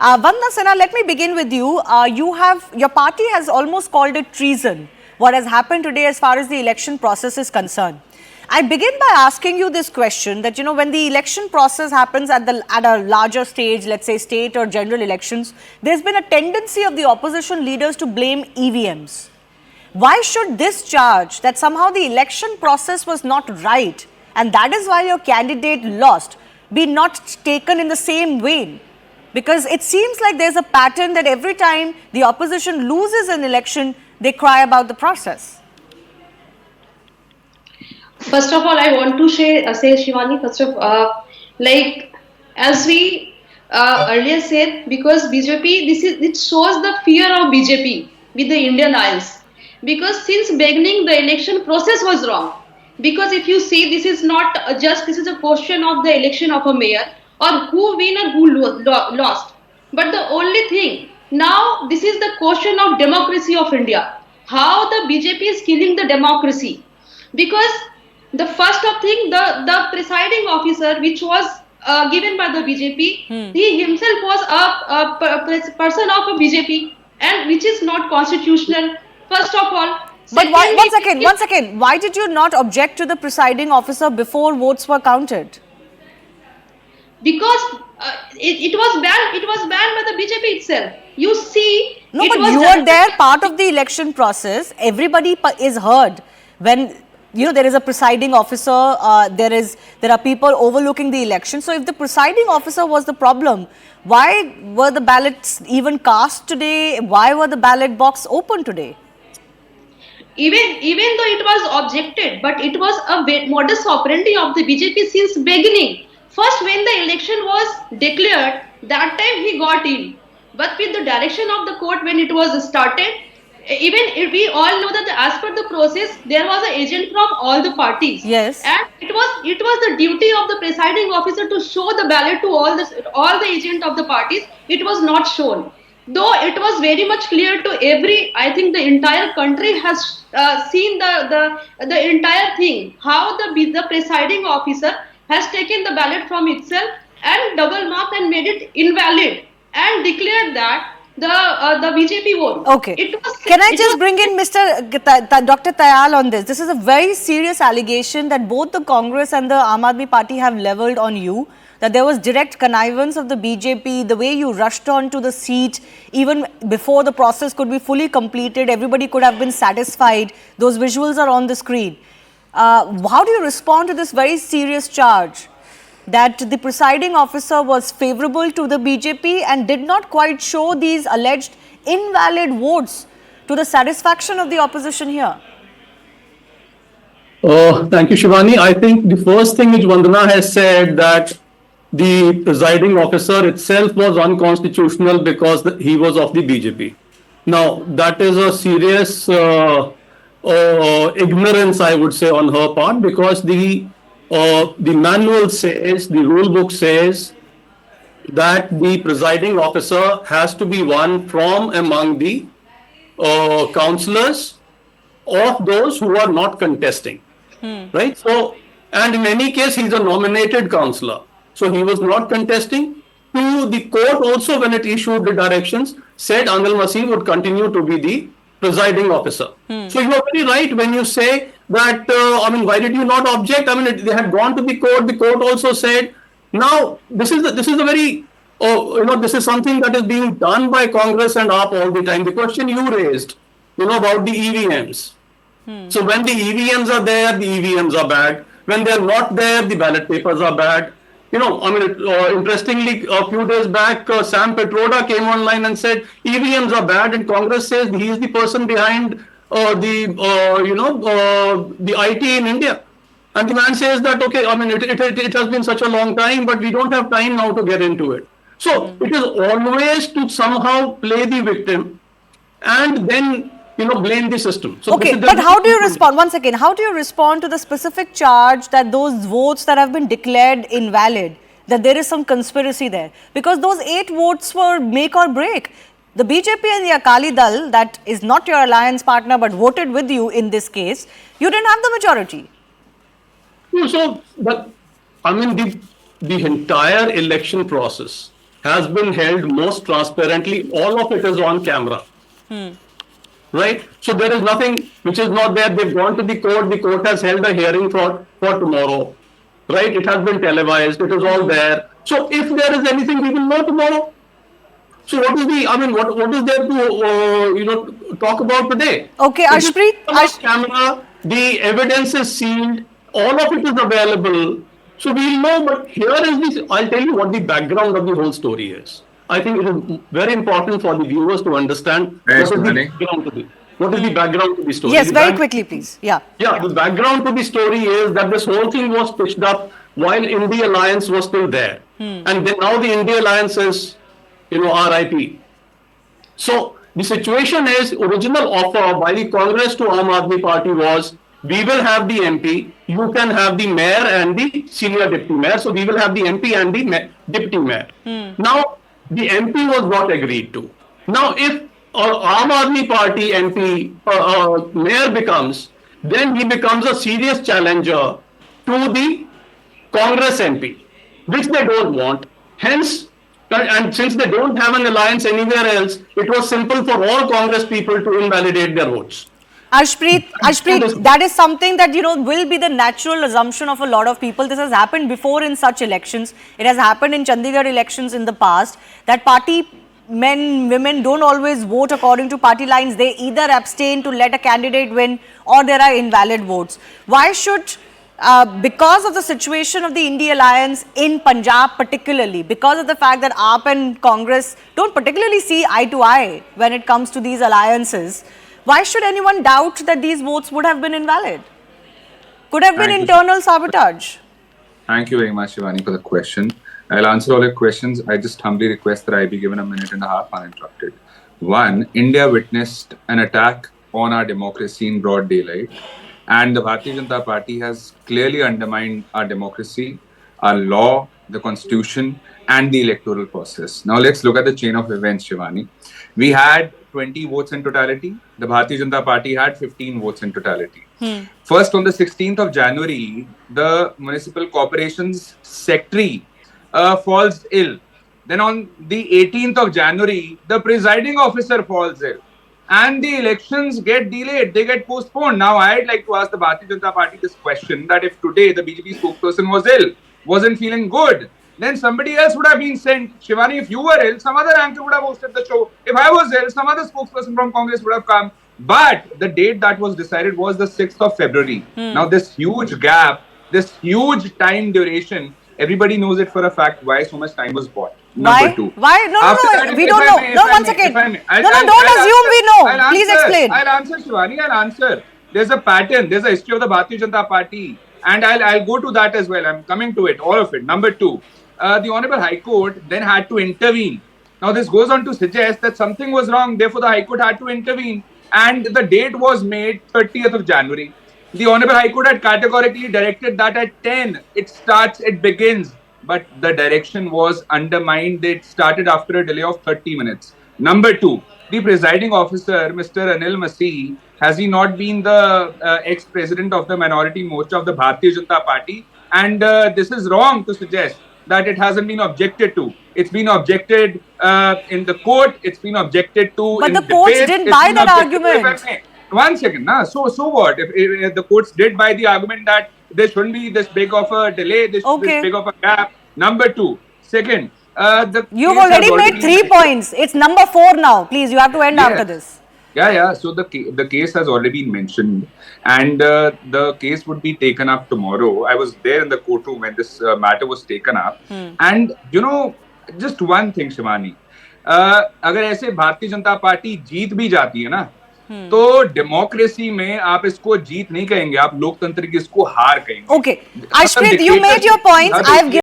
Vandana Sinha, let me begin with you. Your party has almost called it treason, what has happened today as far as the election process is concerned. I begin by asking you this question that, when the election process happens at a larger stage, let's say state or general elections, there's been a tendency of the opposition leaders to blame EVMs. Why should this charge that somehow the election process was not right and that is why your candidate lost be not taken in the same vein? Because it seems like there's a pattern that every time the opposition loses an election, they cry about the process. First of all, I want to say Shivani, as we earlier said, because BJP, it shows the fear of BJP with the Indian eyes. Because since beginning, the election process was wrong. Because if you see, this is not this is a question of the election of a mayor or who win or who lost. But the only thing, now this is the question of democracy of India. How the BJP is killing the democracy. Because the first of thing, the presiding officer, which was given by the BJP, he himself was a person of a BJP, and which is not constitutional. First of all. But why, one second. Why did you not object to the presiding officer before votes were counted? Because it was banned. It was banned by the BJP itself. You see. No, but you were there, part of the election process. Everybody is heard when there is a presiding officer. There are people overlooking the election. So if the presiding officer was the problem, why were the ballots even cast today? Why were the ballot box open today? Even though it was objected, but it was a modus operandi of the BJP since beginning. First, when the election was declared, that time he got in. But with the direction of the court when it was started, even if we all know that as per the process, there was an agent from all the parties. Yes. And it was the duty of the presiding officer to show the ballot to all the agent of the parties. It was not shown. Though it was very much clear to I think the entire country has seen the entire thing, how the presiding officer has taken the ballot from itself and double marked and made it invalid and declared that the BJP vote. Okay. Can I just bring in Dr. Tayal on this? This is a very serious allegation that both the Congress and the Aam Aadmi Party have levelled on you, that there was direct connivance of the BJP, the way you rushed on to the seat, even before the process could be fully completed, everybody could have been satisfied. Those visuals are on the screen. How do you respond to this very serious charge that the presiding officer was favourable to the BJP and did not quite show these alleged invalid votes to the satisfaction of the opposition here? Thank you, Shivani. I think the first thing which Vandana has said, that the presiding officer itself was unconstitutional because he was of the BJP. Now, that is a serious ignorance, I would say, on her part, because the manual says, the rule book says that the presiding officer has to be one from among the councillors of those who are not contesting, right? So, and in any case, he's a nominated councillor. So he was not contesting. To the court also, when it issued the directions, said Anil Masih would continue to be the presiding officer. So you are very right when you say that, why did you not object? They had gone to the court. The court also said, now this is a very, this is something that is being done by Congress and AAP all the time. The question you raised, about the EVMs. So when the EVMs are there, the EVMs are bad. When they are not there, the ballot papers are bad. Interestingly, a few days back, Sam Petroda came online and said EVMs are bad, and Congress says he is the person behind the IT in India. And the man says that, okay, it has been such a long time, but we don't have time now to get into it. So it is always to somehow play the victim and then blame the system. So okay, but how do you respond? One second. How do you respond to the specific charge that those votes that have been declared invalid, that there is some conspiracy there? Because those 8 votes were make or break. The BJP and the Akali Dal, that is not your alliance partner but voted with you in this case, you didn't have the majority. So, the entire election process has been held most transparently. All of it is on camera. Right? So there is nothing which is not there. They've gone to the court has held a hearing for tomorrow. Right? It has been televised, it is all there. So if there is anything, we will know tomorrow. So what is what is there to, talk about today? Okay, It is Ashpreet, on camera, the evidence is sealed, all of it is available. So we'll know, but here is this, I'll tell you what the background of the whole story is. I think it is very important for the viewers to understand what is the background to the story. yes, very quickly, please. Yeah. Yeah, the background to the story is that this whole thing was pitched up while India Alliance was still there. And then now the India Alliance is, RIP. So the situation is, original offer by the Congress to Aam Aadmi Party was, we will have the MP, you can have the mayor and the senior deputy mayor. So we will have the MP and the deputy mayor. Now, the MP was not agreed to. Now, if Aam Aadmi Party MP mayor becomes, then he becomes a serious challenger to the Congress MP, which they don't want. Hence, and since they don't have an alliance anywhere else, it was simple for all Congress people to invalidate their votes. Ashpreet, that is something that, will be the natural assumption of a lot of people. This has happened before in such elections. It has happened in Chandigarh elections in the past, that party men, women don't always vote according to party lines. They either abstain to let a candidate win, or there are invalid votes. Why should, because of the situation of the India Alliance in Punjab particularly, because of the fact that AAP and Congress don't particularly see eye to eye when it comes to these alliances, why should anyone doubt that these votes would have been invalid? Could have been internal sabotage. Thank you very much, Shivani, for the question. I'll answer all your questions. I just humbly request that I be given a minute and a half uninterrupted. One, India witnessed an attack on our democracy in broad daylight, and the Bharatiya Janata Party has clearly undermined our democracy, our law, the constitution, and the electoral process. Now let's look at the chain of events, Shivani. We had 20 votes in totality. The Bharatiya Janata Party had 15 votes in totality. First, on the 16th of January, the Municipal Corporation's secretary falls ill. Then on the 18th of January, the presiding officer falls ill. And the elections get delayed, they get postponed. Now, I'd like to ask the Bharatiya Janata Party this question, that if today the BJP spokesperson was ill, wasn't feeling good, then somebody else would have been sent. Shivani, if you were ill, some other anchor would have hosted the show. If I was ill, some other spokesperson from Congress would have come. But the date that was decided was the 6th of February. Now, this huge gap, this huge time duration, everybody knows it for a fact why so much time was bought. Number two. Why? No, we don't know. No, one second. Don't assume we know. Please explain. I'll answer, Shivani. I'll answer. There's a pattern. There's a history of the Bharatiya Janata Party. And I'll go to that as well. I'm coming to it, all of it. Number two, the Honorable High Court then had to intervene. Now, this goes on to suggest that something was wrong. Therefore, the High Court had to intervene. And the date was made 30th of January. The Honorable High Court had categorically directed that at 10, it begins. But the direction was undermined. It started after a delay of 30 minutes. Number two, the presiding officer, Mr. Anil Masih, has he not been the ex-president of the minority morcha of the Bharatiya Janata Party? And this is wrong to suggest that it hasn't been objected to. It's been objected in the court. It's been objected to. But the courts didn't buy that argument. One second. So what? If the courts did buy the argument that there shouldn't be this big of a delay, this big of a gap. Number two. Second, you've already made 3 points. It's number 4 now. Please, you have to end after this. Yeah. So the case has already been mentioned, and the case would be taken up tomorrow. I was there in the courtroom when this matter was taken up, and just one thing, Shivani, अगर ऐसे Bharatiya Janata party जीत भी जाती है ना, तो democracy में आप इसको जीत नहीं कहेंगे, आप लोकतंत्र की इसको हार कहेंगे. Okay, Ashpreet, you made your points. I've given